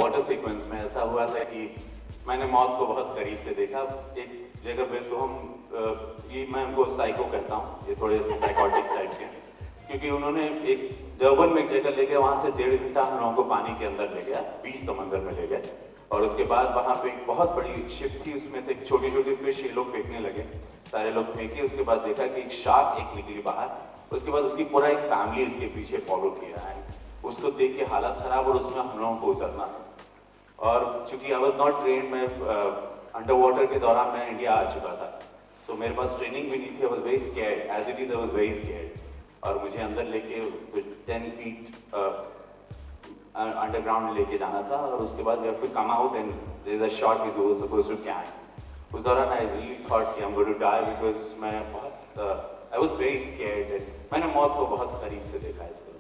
Water sequence में ऐसा हुआ था कि मैंने मौत को बहुत करीब से देखा। एक जगह पे सोहम, ये मैं उनको साइको कहता हूँ, ये थोड़े से साइकोटिक टाइप के हैं, क्योंकि उन्होंने एक डर्बन में एक जगह ले गया, वहाँ से 1.5 घंटा हम लोगों को पानी के अंदर ले गया, बीच समंदर में ले गए, और उसके बाद वहाँ पे एक बहुत बड़ी शिप थी, उसमें से छोटी छोटी फिश ये लोग फेंकने लगे, सारे लोग फेंके। उसके बाद देखा कि एक शार्क एक निकली बाहर, उसके बाद उसकी पूरा एक फैमिली उसके पीछे फॉलो किया, एंड उसको देख के हालत खराब, और उसमें हम लोगों को उतरना था। और चूंकि आई वॉज नॉट ट्रेन, मैं अंडर वाटर के दौरान मैं इंडिया आ चुका था, सो मेरे पास ट्रेनिंग भी नहीं थी। I was very scared, as it is I was very scared. और मुझे अंदर लेके कुछ 10 फीट अंडरग्राउंड लेके जाना था, और उसके बाद we have to come out and there is a shot is वो सपोज टू कैच। उस दौरान आई रियली थॉट कि I am going to die, because मैं बहुत I was very scared and मैंने मौत को बहुत करीब से देखा इस फिल्म में।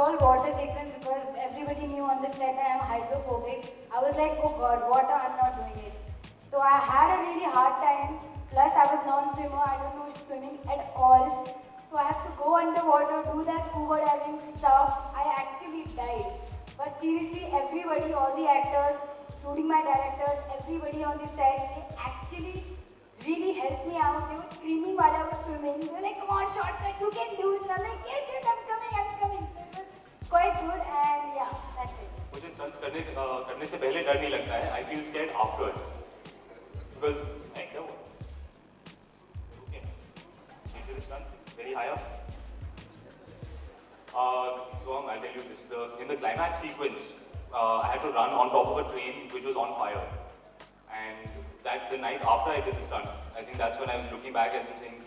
All water sequence because everybody knew on the set that I'm hydrophobic. I was like, oh god, water, I'm not doing it. So I had a really hard time. Plus I was non-swimmer, I don't know swimming at all. So I had to go underwater, do that scuba diving stuff. I actually died. But seriously, everybody, all the actors, including my directors, everybody on the set, they actually really helped me out. They were screaming while I was swimming. They were like, come on, shortcut, you can do it. And I'm like, yes, yes, I'm coming, I'm coming. So it was quite good and yeah, that's it. मुझे stunts करने से पहले डर नहीं लगता है. I feel scared afterward. Because क्या हुआ? Okay. You did a stunt very high up. So I'll tell you this. In the climax sequence, I had to run on top of a train which was on fire. And that the night after I did the stunt, I think that's when I was looking back and saying,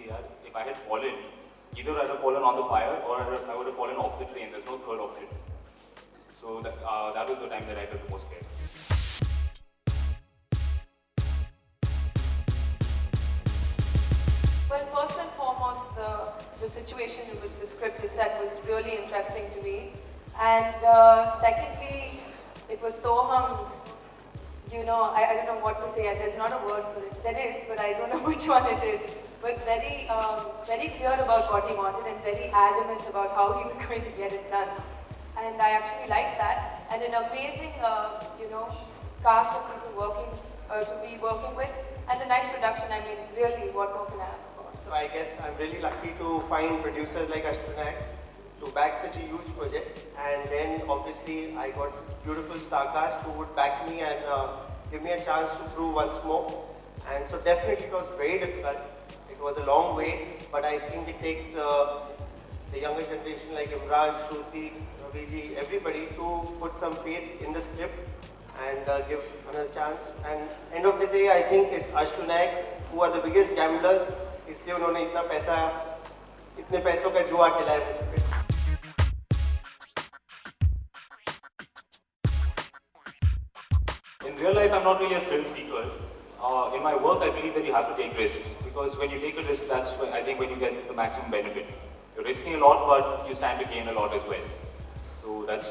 if I had fallen, either I'd have fallen on the fire or I would have fallen off the train. There's no third option. So that was the time that I felt the most scared. Well, first and foremost, the situation in which the script is set was really interesting to me. And secondly, it was Soham's, I don't know what to say. There's not a word for it. There is, but I don't know which one it is. But very clear about what he wanted and very adamant about how he was going to get it done. And I actually liked that. And an amazing, cast of people to be working with. And a nice production. I mean, really, what more can I ask for? So I guess I'm really lucky to find producers like Ashwin to back such a huge project, and then obviously I got beautiful star cast who would back me and give me a chance to prove once more. And so definitely it was very difficult. It was a long wait, but I think it takes the younger generation like Imran, Shruti, Raviji, everybody to put some faith in the script and give another chance. And end of the day, I think it's Ashwin who are the biggest gamblers. इसलिए उन्होंने इतने पैसों का जुआ खिलाया मुझ पे. In real life, I'm not really a thrill seeker. In my work, I believe that you have to take risks, because when you take a risk, that's when I think when you get the maximum benefit. You're risking a lot, but you stand to gain a lot as well. So that's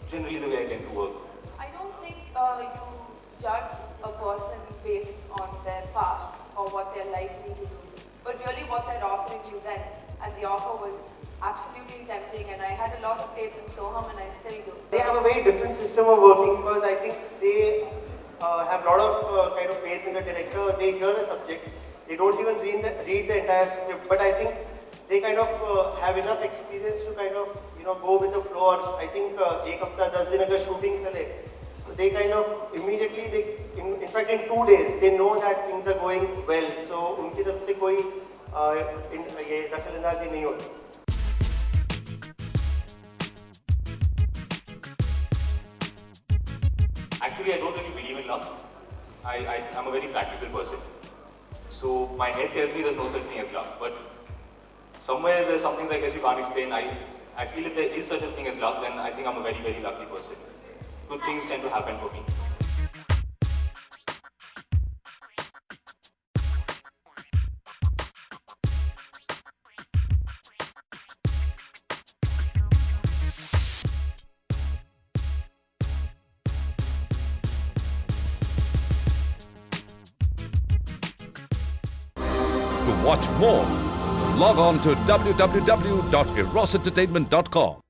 generally the way I tend to work. I don't think you judge a person based on their past or what they're likely to do, but really what they're offering you then. And the offer was absolutely tempting, and I had a lot of faith in Soham, and I still do. They have a very different system of working, because I think they have a lot of kind of faith in the director. They hear a subject, they don't even read the entire script, but I think they kind of have enough experience to kind of go with the flow. I think एक हफ्ता 10 दिन अगर shooting चले, so they kind of immediately in fact in 2 days they know that things are going well. So उनकी तरफ से कोई ये दखलंदाजी नहीं होती. Actually, I don't really believe in luck. I'm a very practical person. So my head tells me there's no such thing as luck. But somewhere there's some things I guess you can't explain. I feel if there is such a thing as luck, then I think I'm a very, very lucky person. Good things tend to happen for me. To watch more, log on to www.erosentertainment.com.